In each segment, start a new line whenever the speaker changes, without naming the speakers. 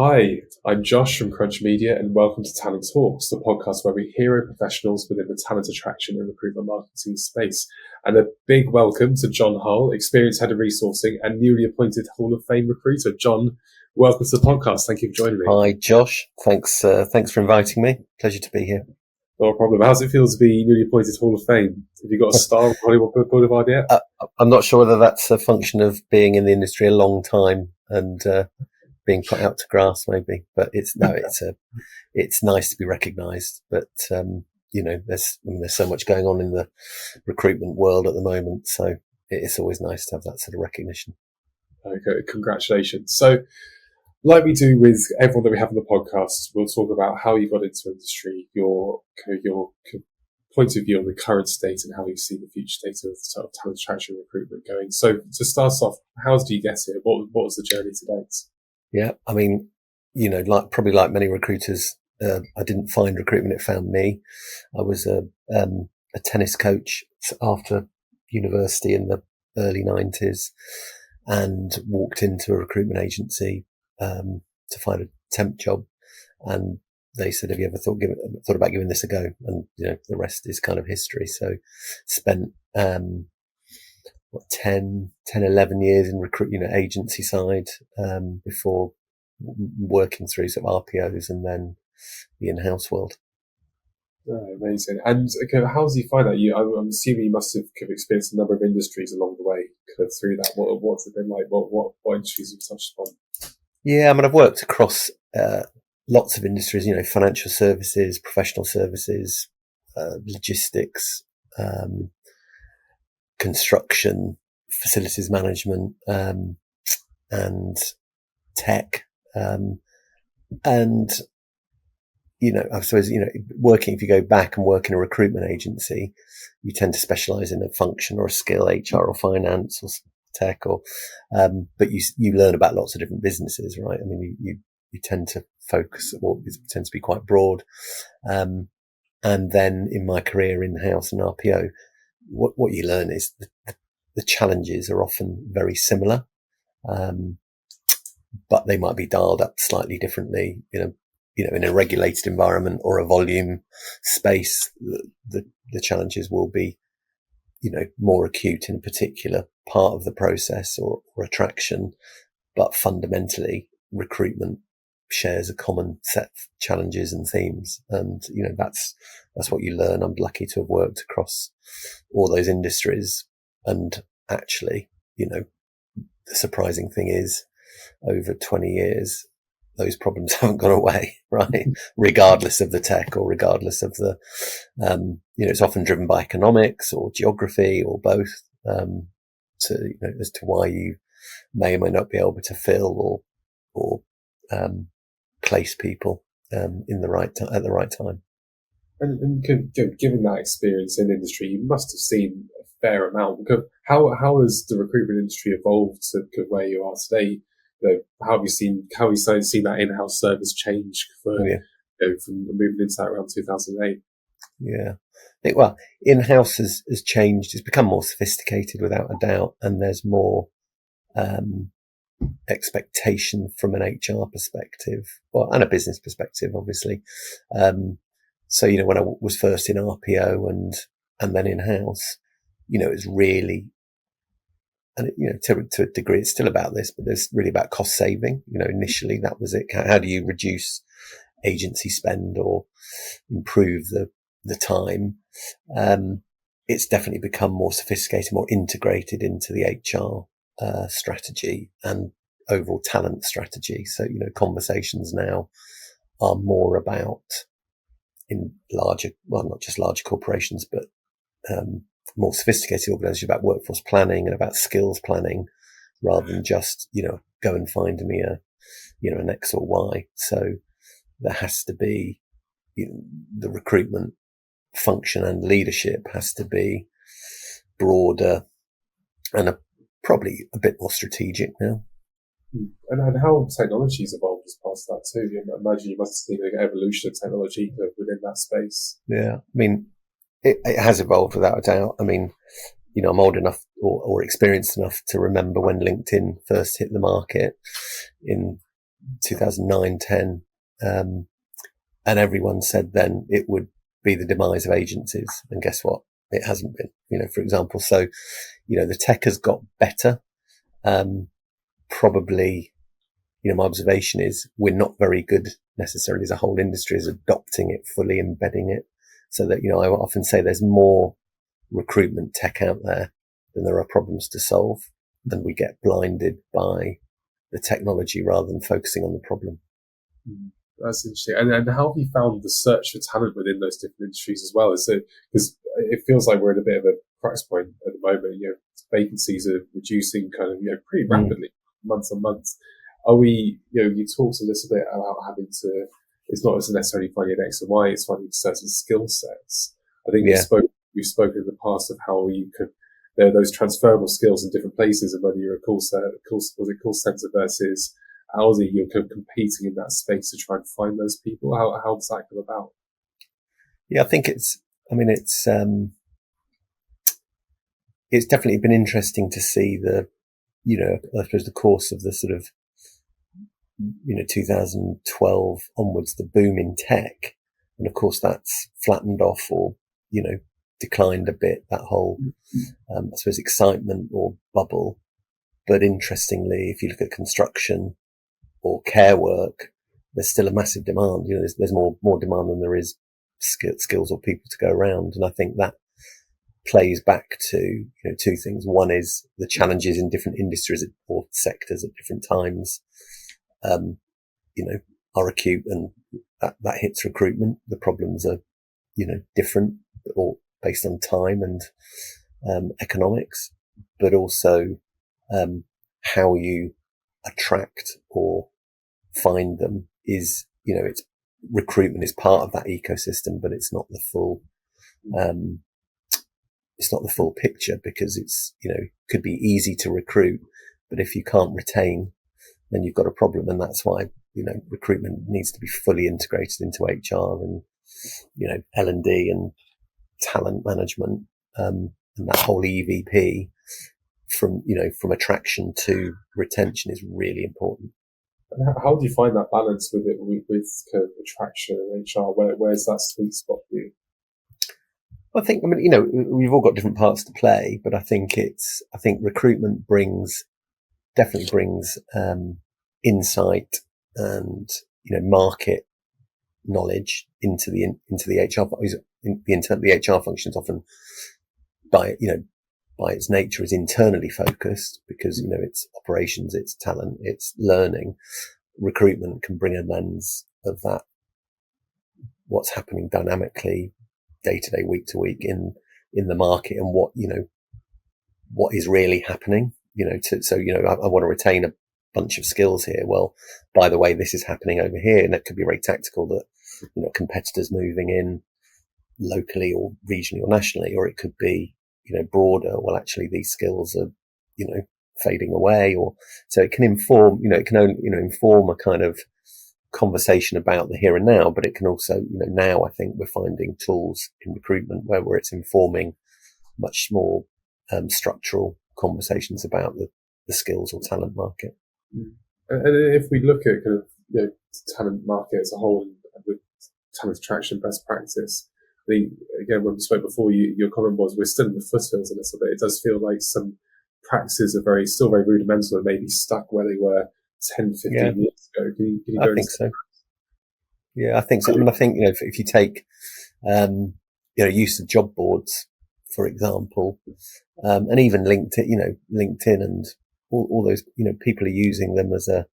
Hi, I'm Josh from Crunch Media and welcome to Talent Talks, the podcast where we hero professionals within the talent attraction and recruitment marketing space. And a big welcome to Jon Hull, experienced head of resourcing and newly appointed Hall of Fame recruiter. Jon, welcome to the podcast. Thank you for joining me.
Hi, Josh. Thanks for inviting me. Pleasure to be here.
No problem. How's it feel to be newly appointed Hall of Fame? Have you got a star on Hollywood Boulevard yet?
I'm not sure whether that's a function of being in the industry a long time and being put out to grass, maybe. But it's nice to be recognised. But there's so much going on in the recruitment world at the moment, so it's always nice to have that sort of recognition.
Okay, congratulations. So, like we do with everyone that we have on the podcast, we'll talk about how you got into the industry, your point of view on the current state and how you see the future state of sort of talent attraction and recruitment going. So to start off, how did you get here? What was the journey to date?
Yeah, I mean, probably like many recruiters, I didn't find recruitment, it found me. I was a tennis coach after university in the early 90s and walked into a recruitment agency to find a temp job, and they said, have you ever thought about giving this a go? And the rest is kind of history. So spent 10, 11 years in agency side before working through sort of RPOs and then the in-house world.
Oh, amazing. And how did you find that? I'm assuming you must have experienced a number of industries along the way through that. What's it been like? What industries have you touched upon?
Yeah, I mean, I've worked across lots of industries, financial services, professional services, logistics, construction, facilities management, and tech. I suppose, if you go back and work in a recruitment agency, you tend to specialize in a function or a skill, HR or finance or tech, but you learn about lots of different businesses, right? I mean, you tend to focus, or it tends to be quite broad. And then in my career in-house and RPO, what you learn is the challenges are often very similar, but they might be dialed up slightly differently, in a regulated environment or a volume space. The challenges will be, more acute in a particular part of the process or attraction, but fundamentally recruitment shares a common set of challenges and themes. And, that's what you learn. I'm lucky to have worked across all those industries. And actually, the surprising thing is over 20 years, those problems haven't gone away, right? Regardless of the tech or regardless of the, it's often driven by economics or geography or both, as to why you may or may not be able to fill or place people, at the right time.
And given that experience in industry, you must have seen a fair amount. How has the recruitment industry evolved to where you are today? How have you seen that in-house service change from moving into that around 2008?
Yeah, I think, in-house has changed. It's become more sophisticated without a doubt, and there's more expectation from an HR perspective, and a business perspective, obviously. So when I was first in RPO and then in-house, it's really, and to a degree, it's still about this, but it's really about cost saving. Initially that was it. How do you reduce agency spend or improve the time? It's definitely become more sophisticated, more integrated into the HR strategy and overall talent strategy. So conversations now are more about, in larger, not just larger corporations, but more sophisticated organizations, about workforce planning and about skills planning, rather than just, go and find me an X or Y. So there has to be, the recruitment function and leadership has to be broader and probably a bit more strategic now.
And how technology's evolved as part of that too. I imagine you must have seen an evolution of technology within that space.
Yeah, I mean, it has evolved without a doubt. I mean, I'm old enough or experienced enough to remember when LinkedIn first hit the market in 2009, 10. And everyone said then it would be the demise of agencies. And guess what? It hasn't been, for example. So, the tech has got better. Probably, my observation is we're not very good necessarily as a whole industry is adopting it, fully embedding it. So that, I often say there's more recruitment tech out there than there are problems to solve. And we get blinded by the technology rather than focusing on the problem.
That's interesting. And how have you found the search for talent within those different industries as well? So, because it feels like we're at a bit of a crisis point at the moment. Vacancies are reducing kind of, pretty rapidly, months on months. Are we, you talked a little bit about having to, it's not necessarily finding an X and Y, it's finding certain skill sets. I think we've spoken in the past of how you could, there are those transferable skills in different places, and whether you're a call center versus Aldi, you're competing in that space to try and find those people. How does that come about?
Yeah, I think it's definitely been interesting to see the, I suppose the course of the sort of, 2012 onwards, the boom in tech. And of course that's flattened off or, declined a bit, that whole, I suppose, excitement or bubble. But interestingly, if you look at construction or care work, there's still a massive demand. There's more demand than there is skills or people to go around. And I think that plays back to, two things. One is the challenges in different industries or sectors at different times, are acute, and that hits recruitment. The problems are, different or based on time and economics, but also how you attract or find them is, it's recruitment is part of that ecosystem, but it's not the full picture, because it's, could be easy to recruit, but if you can't retain, then you've got a problem. And that's why, recruitment needs to be fully integrated into HR and, L&D and talent management, and that whole EVP from attraction to retention is really important.
And how do you find that balance with kind of attraction and HR? Where's that sweet spot for you?
I think, we've all got different parts to play, but I think recruitment definitely brings insight and, market knowledge into the HR. The HR function is often by its nature is internally focused, because, it's operations, it's talent, it's learning. Recruitment can bring a lens of that, what's happening dynamically day to day, week to week in the market, and what is really happening, I want to retain a bunch of skills here. Well, by the way, this is happening over here, and that could be very tactical, that, competitors moving in locally or regionally or nationally, or it could be, broader. Well, actually these skills are, fading away, or so it can inform, it can only, inform a kind of conversation about the here and now, but it can also, now I think we're finding tools in recruitment where it's informing much more structural conversations about the skills or talent market.
And if we look at kind of, talent market as a whole and the talent attraction best practice, I think, again, when we spoke before, your comment was we're still in the foothills a little bit. It does feel like some practices are still very rudimental and maybe stuck where they were 10, 15 years ago. Can you go
I think so. Yeah, I think so. I think, if you take, use of job boards, for example, and even LinkedIn, and all those, people are using them as a,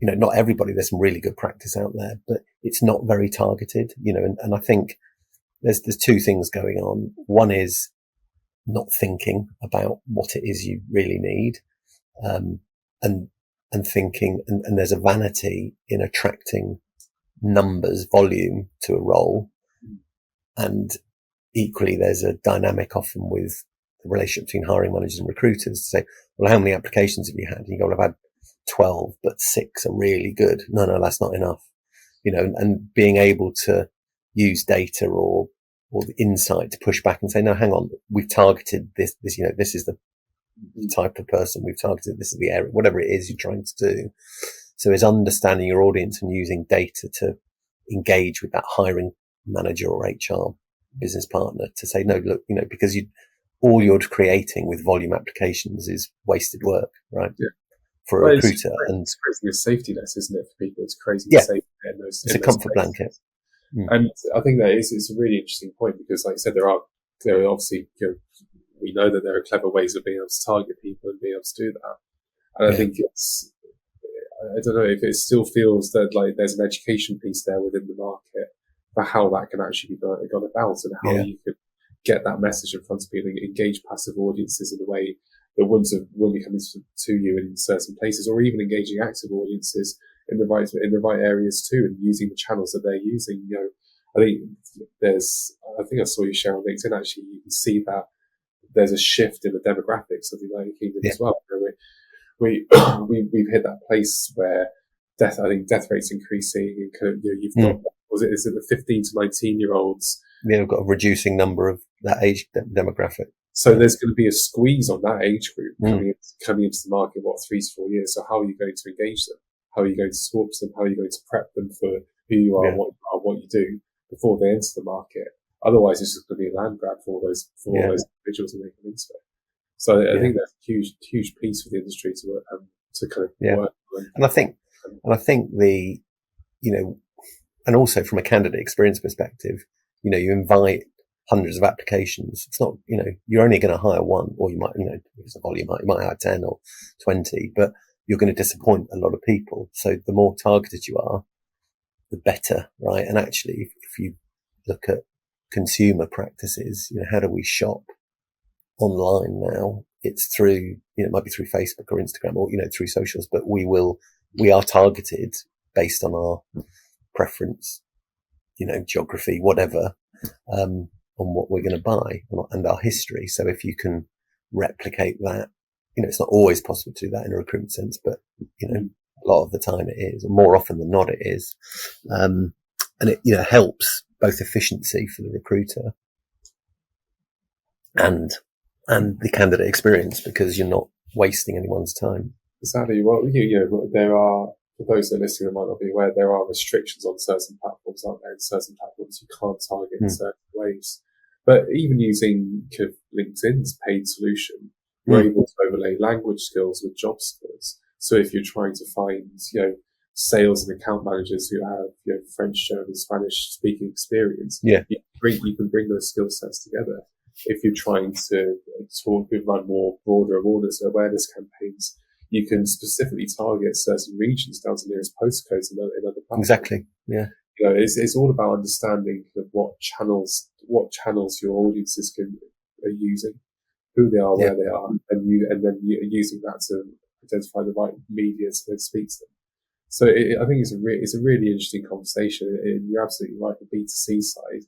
not everybody, there's some really good practice out there, but it's not very targeted, and I think there's two things going on. One is not thinking about what it is you really need, and thinking, and there's a vanity in attracting numbers, volume to a role. And equally, there's a dynamic often with the relationship between hiring managers and recruiters to say, well, how many applications have you had? And you go, well, I've had 12, but 6 are really good. No, that's not enough. And being able to use data or the insight to push back and say, no, hang on, we've targeted this, this is the the type of person we've targeted. This is the area, whatever it is you're trying to do. So it's understanding your audience and using data to engage with that hiring manager or HR business partner to say, no, look, because all you're creating with volume applications is wasted work, right?
Yeah.
For a recruiter.
It's creating a safety net, isn't it, for people? It's creating
a
safety net
it's a comfort blanket.
And I think that it's a really interesting point because, like I said, there are obviously, we know that there are clever ways of being able to target people and being able to do that. And I think I don't know if it still feels that like there's an education piece there within the market for how that can actually be gone about and how you can get that message in front of people and engage passive audiences in a way that when we come to you in certain places, or even engaging active audiences in the right areas too, and using the channels that they're using. I think I saw you share on LinkedIn. Actually, you can see that there's a shift in the demographics of the United Kingdom as well. We've hit that place where death rate's increasing, and you've got is it the 15 to 19-year-olds?
Yeah, we've got a reducing number of that age demographic.
So there's going to be a squeeze on that age group coming into the market, 3 to 4 years. So how are you going to engage them? How are you going to talk to them? How are you going to prep them for who you are, what you do before they enter the market? Otherwise, it's just going to be a land grab for all those individuals when they come into it. So I think that's a huge piece for the industry to kind of work on.
And I think and also from a candidate experience perspective, you invite hundreds of applications. It's not, you're only going to hire one, or you might, if it's a volume, you might hire 10 or 20, but you're going to disappoint a lot of people. So the more targeted you are, the better, right? And actually, if you look at consumer practices, how do we shop online now? It's through, it might be through Facebook or Instagram or, through socials, but we are targeted based on our preference, geography, whatever, on what we're going to buy and our history. So if you can replicate that, it's not always possible to do that in a recruitment sense, but, a lot of the time it is, or more often than not it is. And it, helps both efficiency for the recruiter and the candidate experience, because you're not wasting anyone's time.
Exactly. Well, there are, for those that are listening that might not be aware, there are restrictions on certain platforms, aren't there? In certain platforms you can't target in certain ways. But even using LinkedIn's paid solution, we're able to overlay language skills with job skills. So if you're trying to find, sales and account managers who have, French, German, Spanish speaking experience, you can bring those skill sets together. If you're trying to run more broader awareness campaigns, you can specifically target certain regions down to nearest postcodes in other platforms.
Exactly. Yeah.
It's all about understanding what channels your audiences are using, who they are, where they are, and then using that to identify the right media to then speak to them. So I think it's a really interesting conversation. And you're absolutely right. The B2C side,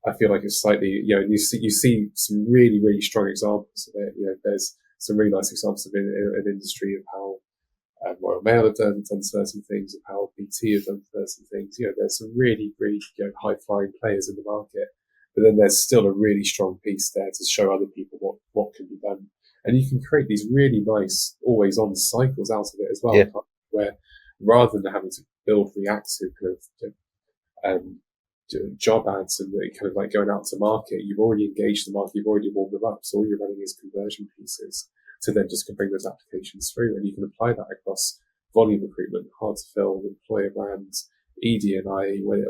I feel like it's slightly, you see some really, really strong examples of it. There's some really nice examples of an industry of how Royal Mail have done certain things, of how BT have done certain things. There's some really, really high-flying players in the market, but then there's still a really strong piece there to show other people what can be done. And you can create these really nice, always-on cycles out of it as well, where rather than having to build reactive job ads and kind of like going out to market, you've already engaged the market, you've already warmed them up, so all you're running is conversion pieces to then just bring those applications through, and you can apply that across volume recruitment, hard to fill, employer brands, ED&I, even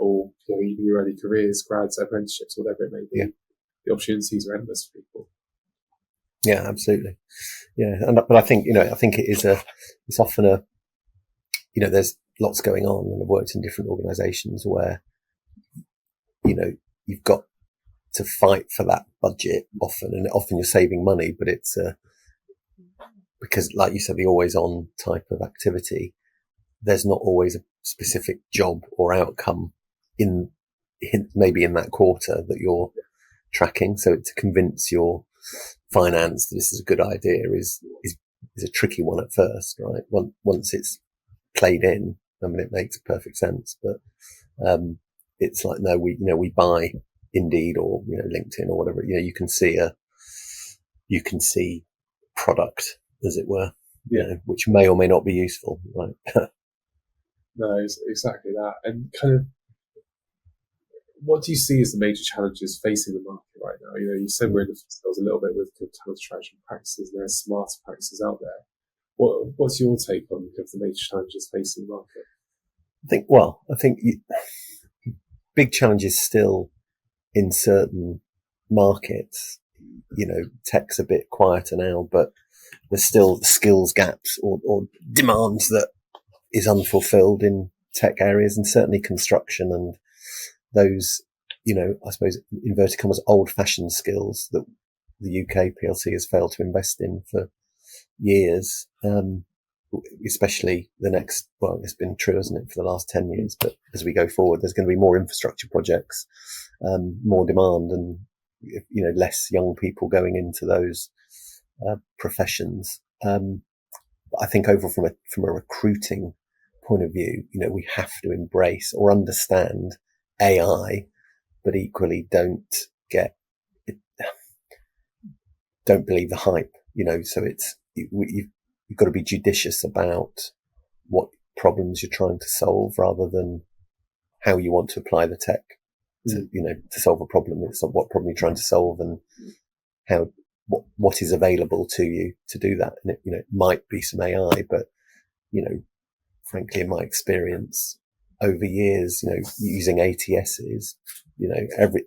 your early careers, grads, apprenticeships, whatever it may be. The opportunities are endless for people.
Yeah, absolutely. Yeah, but I think it is it's often there's lots going on, and I've worked in different organisations where you've got to fight for that budget often, and often you're saving money, but it's because, like you said, the always-on type of activity, there's not always a specific job or outcome in maybe in that quarter that you're tracking. So to convince your finance that this is a good idea is a tricky one at first, right? Once it's played in, I mean, it makes perfect sense, but it's like, no, we buy Indeed or LinkedIn or whatever. You can see product, as it were,
Yeah.
which may or may not be useful, right?
No, it's exactly that. And kind of, what do you see as the major challenges facing the market right now? You said we're in the fields a little bit with talent attraction practices, and there are smarter practices out there. What's your take on the major challenges facing the market?
I think big challenges still in certain markets. Tech's a bit quieter now, but there's still skills gaps or demands that is unfulfilled in tech areas, and certainly construction and those, I suppose, inverted commas, old-fashioned skills that the UK PLC has failed to invest in for years, especially it's been true, hasn't it, for the last 10 years, but as we go forward, there's going to be more infrastructure projects, more demand, and, less young people going into those professions. But I think overall from a recruiting point of view, we have to embrace or understand AI, but equally don't believe the hype, so you've got to be judicious about what problems you're trying to solve rather than how you want to apply the tech to solve a problem. It's what problem you're trying to solve and what is available to you to do that. And it might be some AI, but, frankly, in my experience over years, using ATSs,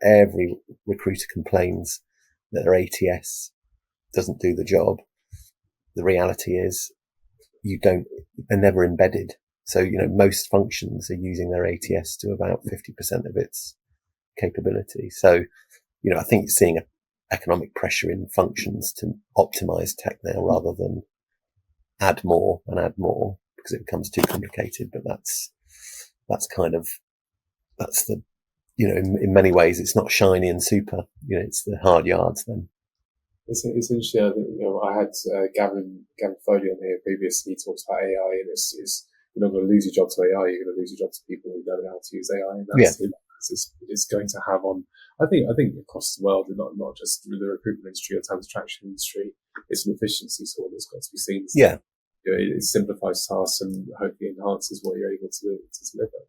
every recruiter complains that their ATS doesn't do the job. The reality is they're never embedded. So, most functions are using their ATS to about 50% of its capability. So, I think you're seeing economic pressure in functions to optimize tech now rather than add more because it becomes too complicated. But that's the, in many ways, it's not shiny and super, it's the hard yards then.
It's interesting. I think, I had Gavin Foley on here previously. He talks about AI, and it's you're not going to lose your job to AI. You're going to lose your job to people who know how to use AI, and that's the impact it's going to have on. I think across the world, and not just the recruitment industry or talent attraction industry. It's an efficiency tool that's got to be seen.
Yeah,
it simplifies tasks and hopefully enhances what you're able to deliver.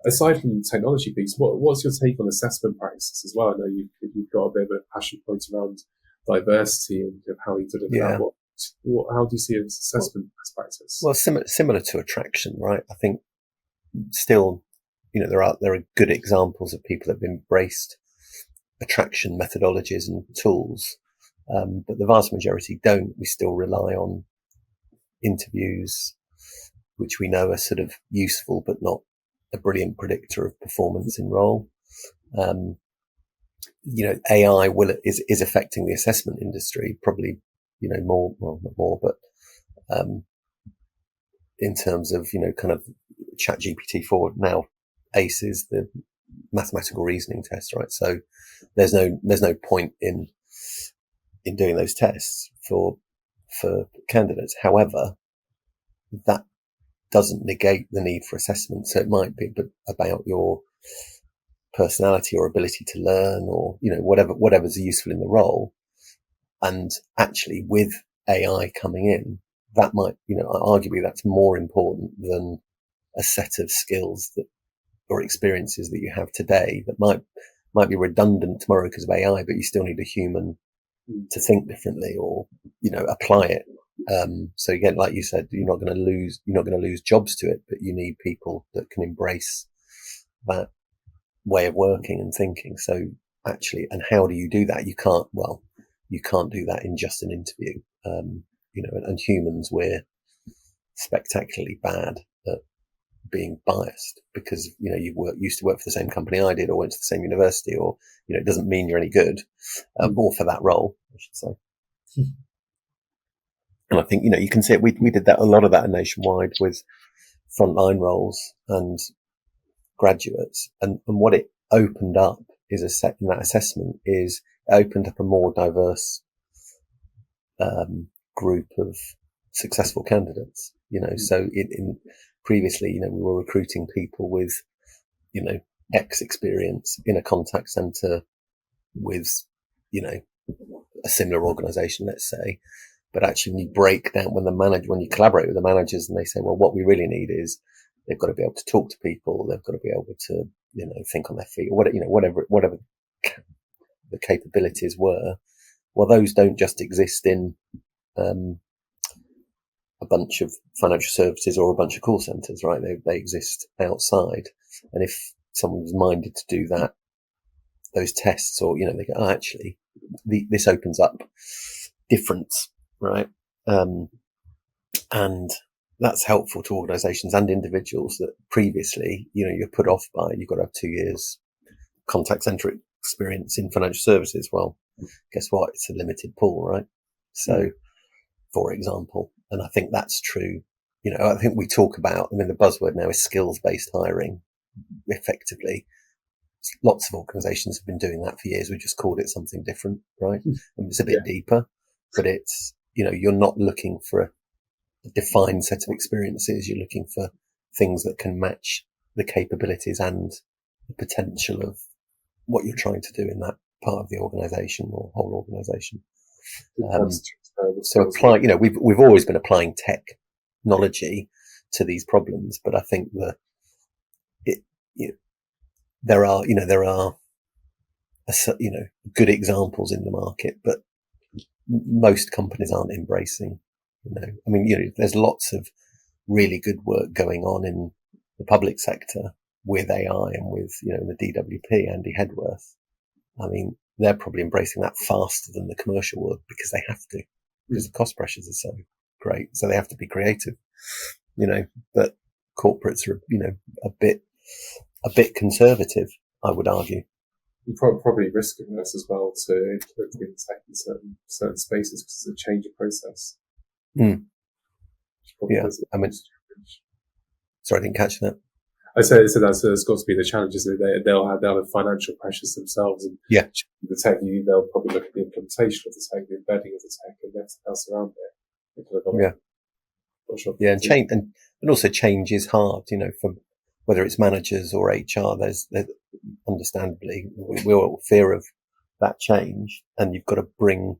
Aside from the technology piece, what's your take on assessment practices as well? I know you've got a bit of a passion point around diversity and how you deliver that. How do you see it as assessment practice?
Well, similar to attraction, right? I think still, there are good examples of people that have embraced attraction methodologies and tools, but the vast majority don't. We still rely on interviews, which we know are sort of useful, but not a brilliant predictor of performance in role. AI is affecting the assessment industry, probably, more, well, not more, but, in terms of, kind of ChatGPT-4 now aces the mathematical reasoning test, right? So there's no point in doing those tests for candidates. However, that doesn't negate the need for assessment. So it might be about your personality or ability to learn or, whatever's useful in the role. And actually with AI coming in, that might, arguably that's more important than a set of skills or experiences that you have today that might be redundant tomorrow because of AI, but you still need a human to think differently or, apply it. So again, like you said, you're not going to lose jobs to it, but you need people that can embrace that way of working and thinking. So actually, and how do you do that? You can't do that in just an interview. And humans, we're spectacularly bad at being biased because, used to work for the same company I did or went to the same university or, it doesn't mean you're any good, or for that role, I should say. And I think, you can see it. We did a lot of that nationwide with frontline roles and graduates. And what it opened up is in that assessment is it opened up a more diverse, group of successful candidates, so in previously, we were recruiting people with, X experience in a contact center with, a similar organization, let's say. But actually, when you break down, when you collaborate with the managers and they say, well, what we really need is they've got to be able to talk to people. They've got to be able to, think on their feet, or whatever the capabilities were. Well, those don't just exist in, a bunch of financial services or a bunch of call centers, right? They exist outside. And if someone's minded to do that, those tests, or, they go, actually, this opens up difference, right? And that's helpful to organizations and individuals that previously, you're put off by, you've got to have 2 years contact center experience in financial services. Well, guess what? It's a limited pool, right? So, for example, and I think that's true. I think we talk about, the buzzword now is skills-based hiring. Effectively, lots of organizations have been doing that for years. We just called it something different, right? And it's a bit deeper, but it's, you're not looking for a defined set of experiences. You're looking for things that can match the capabilities and the potential of what you're trying to do in that part of the organization or whole organization. So apply, we've always been applying technology to these problems, but I think that there are good examples in the market, but most companies aren't embracing, there's lots of really good work going on in the public sector with AI and with, the DWP, Andy Hedworth. They're probably embracing that faster than the commercial world because they have to, because the cost pressures are so great. So they have to be creative, but corporates are, a bit conservative, I would argue.
You're probably risk averse as well to implement tech in certain spaces because it's a change of process.
Yeah, sorry, I didn't catch that.
I said that's got to be the challenges. They'll have financial pressures themselves, and the tech. They'll probably look at the implementation of the tech, the embedding of the tech, and everything else around it.
And change, and also change is hard. From whether it's managers or HR, there's understandably we're all fear of that change, and you've got to bring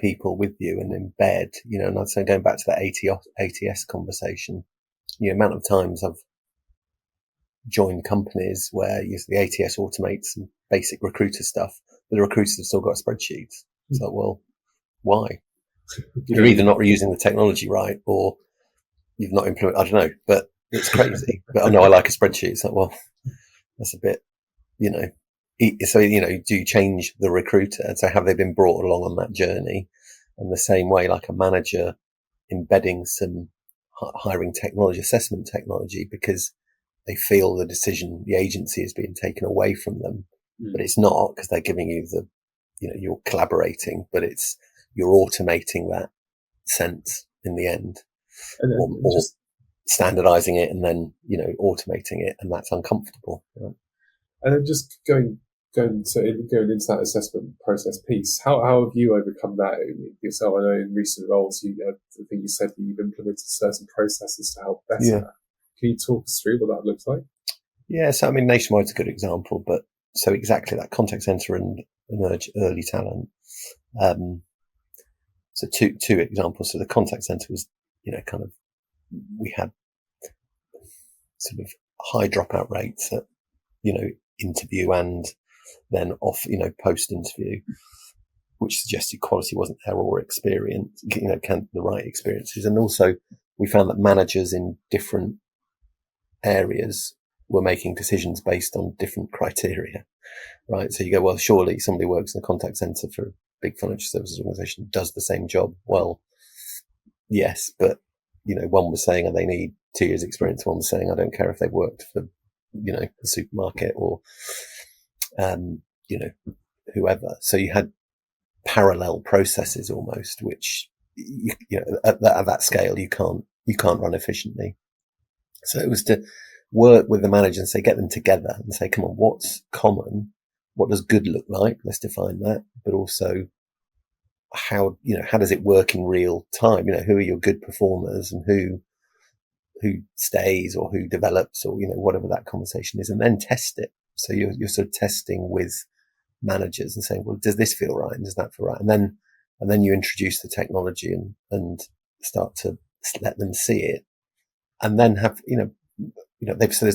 people with you and embed. And I'd say going back to that ATS conversation, the amount of times I've joined companies where the ATS automates some basic recruiter stuff, but the recruiters have still got spreadsheets. It's like, well, why? You're either not reusing the technology right, or you've not implemented. I don't know, but it's crazy. But I know I like a spreadsheet. It's like, well, that's a bit, So, do you change the recruiter? And so have they been brought along on that journey? And the same way, like a manager embedding some hiring technology, assessment technology, because they feel the agency is being taken away from them, but it's not, because they're giving you you're collaborating, but you're automating that sense in the end, or standardizing it and then, automating it, and that's uncomfortable. Right?
And then just going into that assessment process piece, how have you overcome that yourself? I know in recent roles, I think you said that you've implemented certain processes to help better that. Can you talk us through what that looks like? Yeah,
so Nationwide's a good example, but so exactly that contact center and early talent. So two examples. So the contact center was, we had sort of high dropout rates at, interview and then post interview, which suggested quality wasn't there or experience, the right experiences. And also we found that managers in different areas were making decisions based on different criteria, right? So you go, well, surely somebody works in a contact center for a big financial services organization, does the same job. Well, yes, but, one was saying they need 2 years experience. One was saying, I don't care if they've worked for, the supermarket or, whoever. So you had parallel processes almost, which, at that scale, you can't run efficiently. So it was to work with the manager and get them together and say, come on, what's common? What does good look like? Let's define that. But also how does it work in real time? Who are your good performers and who stays or who develops or, whatever that conversation is, and then test it. So you're sort of testing with managers and saying, well, does this feel right? And does that feel right? And then and then you introduce the technology and start to let them see it, and then have,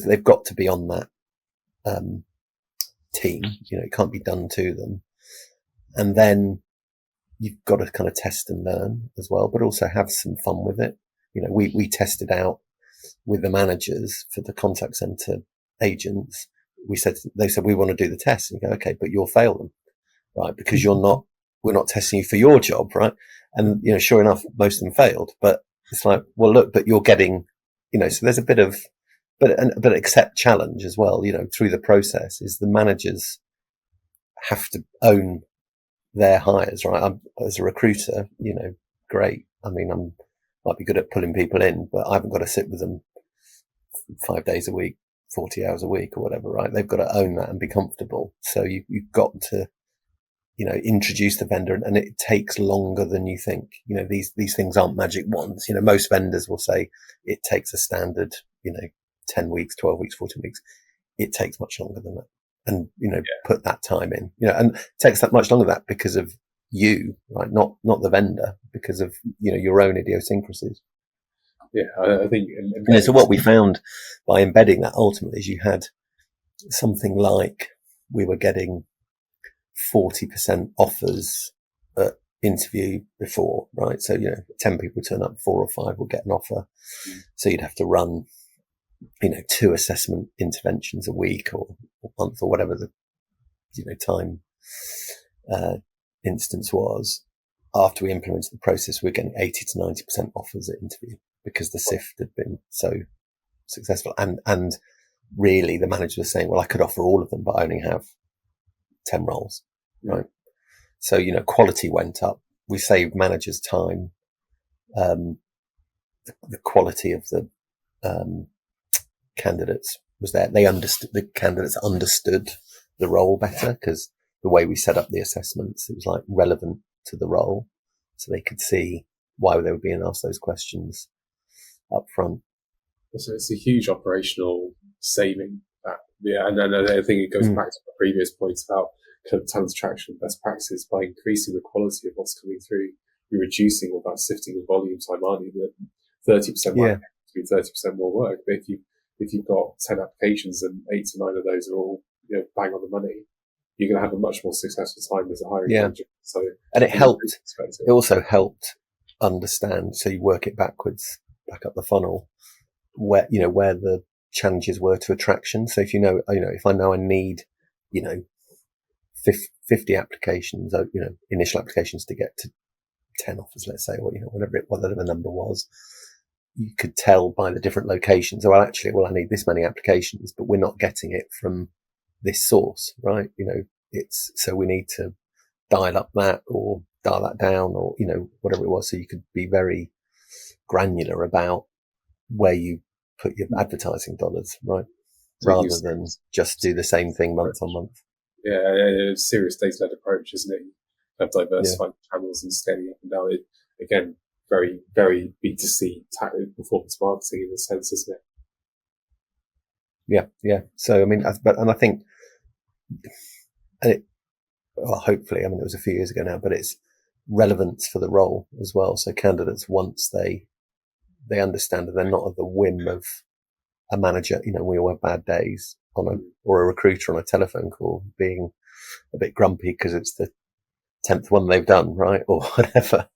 they've got to be on that team. It can't be done to them. And then you've got to kind of test and learn as well, but also have some fun with it. We tested out with the managers for the contact center agents. They said, we want to do the test. And you go, okay, but you'll fail them, right? Because we're not testing you for your job, right? And, sure enough, most of them failed, but it's like, well, look, but you're getting, so there's a bit of, but accept challenge as well, through the process is the managers have to own their hires, right? As a recruiter, great. I mean, might be good at pulling people in, but I haven't got to sit with them 5 days a week, 40 hours a week or whatever, right? They've got to own that and be comfortable. So you've got to, introduce the vendor, and it takes longer than you think. These things aren't magic wands. Most vendors will say it takes a standard, 10 weeks, 12 weeks, 14 weeks. It takes much longer than that. And, put that time in, and it takes that much longer than that because of you, right? Not the vendor, because of, your own idiosyncrasies.
Yeah. I think.
So what we found by embedding that ultimately is you had something like we were getting 40% offers at interview before, right? So, 10 people turn up, 4 or 5 will get an offer. So you'd have to run, 2 assessment interventions a week or month or whatever the, time, instance was. After we implemented the process, we're getting 80 to 90% offers at interview because the SIFT had been so successful. And really the manager was saying, well, I could offer all of them, but I only have 10 roles, right? So, quality went up. We saved managers time. The quality of the, candidates was there. The candidates understood the role better because the way we set up the assessments, it was like relevant to the role. So they could see why they were being asked those questions up front.
So it's a huge operational saving. And I think it goes back to the previous points about kind of talent attraction best practices. By increasing the quality of what's coming through, you're reducing all that sifting and volume time, aren't you? The 30% work to be 30% more work. But if you've got 10 applications and 8 to 9 of those are all bang on the money, you're going to have a much more successful time as a hiring manager. So,
and it also helped understand. So you work it backwards, back up the funnel, where the challenges were to attraction. So if if I know I need, 50 applications, initial applications to get to 10 offers, let's say, or, whatever the number was, you could tell by the different locations. Well, actually, I need this many applications, but we're not getting it from this source, right? So we need to dial up that or dial that down or, whatever it was. So you could be very granular about where you put your advertising dollars, right? Rather than just do the same thing month on month.
Yeah, a serious data-led approach, isn't it? You have diversified channels and scaling up and down. Again, very, very B2C performance marketing in a sense, isn't
it? Yeah. So, I mean, I think, hopefully, it was a few years ago now, but it's relevance for the role as well. So candidates, once they understand that they're not at the whim of a manager, we all have bad days or a recruiter on a telephone call being a bit grumpy because it's the 10th one they've done, right? Or whatever.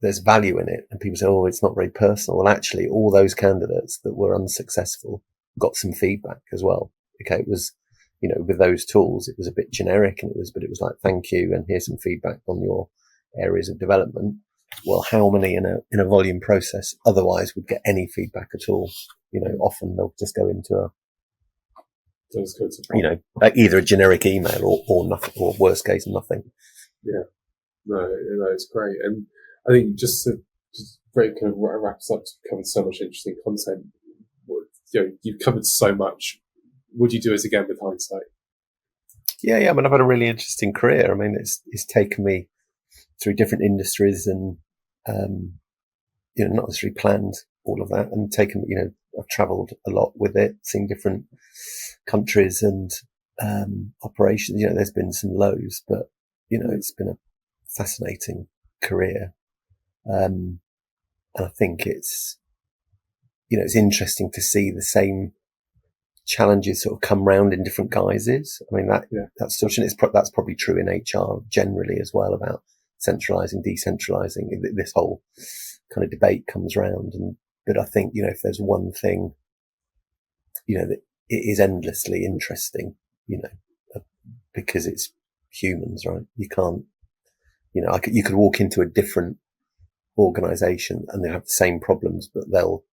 There's value in it. And people say, oh, it's not very personal. Well, actually, all those candidates that were unsuccessful got some feedback as well. Okay. It was, with those tools, it was a bit generic but it was like, thank you. And here's some feedback on your areas of development. Well, how many in a volume process otherwise would get any feedback at all? Often they'll just go into either a generic email or nothing, or worst case, nothing.
Yeah. No, it's great. And I think just very kind of wrap us up, to cover so much interesting content. You've covered so much. Would you do it again with hindsight?
Yeah. I mean, I've had a really interesting career. I mean, it's taken me through different industries and, not necessarily planned all of that and taken, I've traveled a lot with it, seen different countries and, operations. There's been some lows, but it's been a fascinating career. And I think it's interesting to see the same challenges sort of come round in different guises. I mean, that's probably true in HR generally as well, about centralizing, decentralizing. This whole kind of debate comes round. But I think, if there's one thing, that it is endlessly interesting, because it's humans, right? You can't, you could walk into a different organization and they have the same problems, but they'll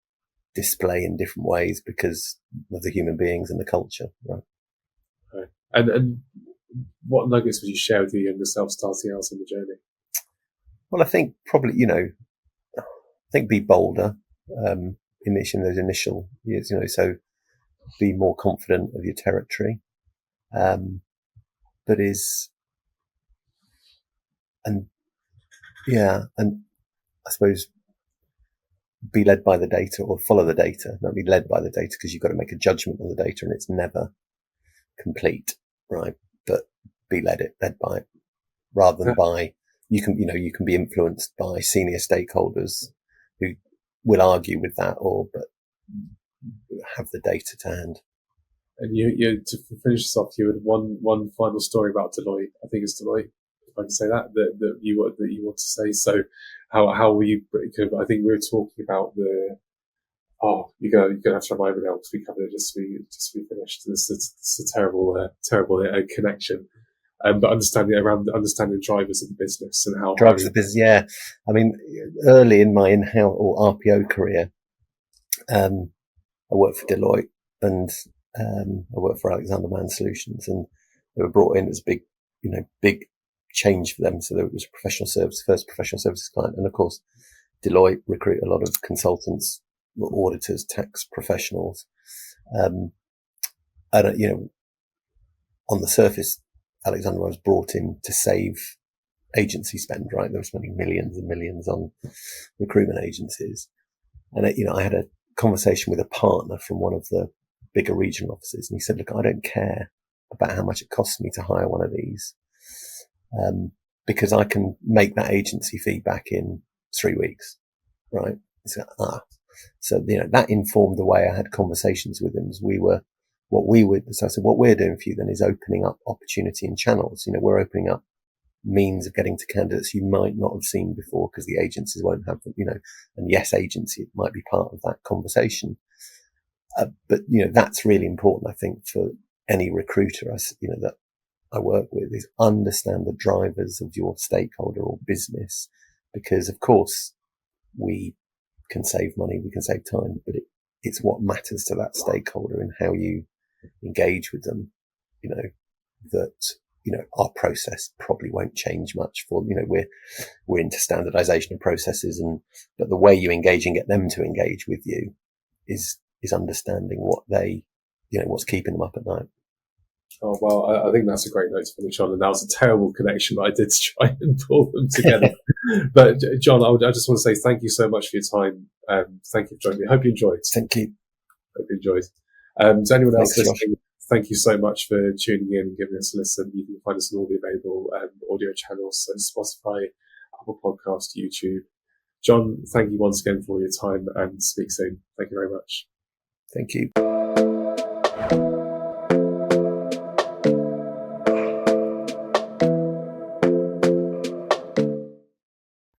display in different ways because of the human beings and the culture, right?
Right. And what nuggets would you share with your younger self starting out on the journey?
Well, I think probably, be bolder, in those initial years, so be more confident of your territory, and I suppose be led by the data or follow the data, not be led by the data, because you've got to make a judgment on the data and it's never complete, right? But be led by it rather than by, you can be influenced by senior stakeholders who will argue with that but have the data to hand.
And you to finish this off, you had one final story about Deloitte. I think it's Deloitte, if I can say that you want to say. So how were you? I think we were talking about you're gonna have to remind me now because we covered it just we finished. It's a terrible connection. But understanding drivers of the business and how
drivers of the business. Yeah, I mean, early in my in-house or RPO career, I worked for Deloitte and I worked for Alexander Mann Solutions, and they were brought in as a big change for them. So there was first professional services client, and of course, Deloitte recruit a lot of consultants, auditors, tax professionals, and on the surface, Alexander was brought in to save agency spend, right? They were spending millions and millions on recruitment agencies. And, I had a conversation with a partner from one of the bigger regional offices, and he said, look, I don't care about how much it costs me to hire one of these, because I can make that agency fee back in 3 weeks, right? So that informed the way I had conversations with him. So I said, what we're doing for you then is opening up opportunity and channels. We're opening up means of getting to candidates you might not have seen before because the agencies won't have them, and yes, agency might be part of that conversation. But, that's really important, I think, for any recruiter, that I work with, is understand the drivers of your stakeholder or business, because of course we can save money, we can save time, but it's what matters to that stakeholder and how you engage with them, our process probably won't change much for, we're into standardization of processes, but the way you engage and get them to engage with you is understanding what what's keeping them up at night.
Oh, well, I think that's a great note to finish on. And that was a terrible connection, but I did try and pull them together. But Jon, I just want to say thank you so much for your time. Thank you for joining me. I hope you enjoyed.
Thank you.
Hope you enjoyed. To anyone else
Thanks,
listening, thank you so much for tuning in and giving us a listen. You can find us on all the available audio channels, so Spotify, Apple Podcast, YouTube. Jon, thank you once again for your time, and speak soon. Thank you very much.
Thank you.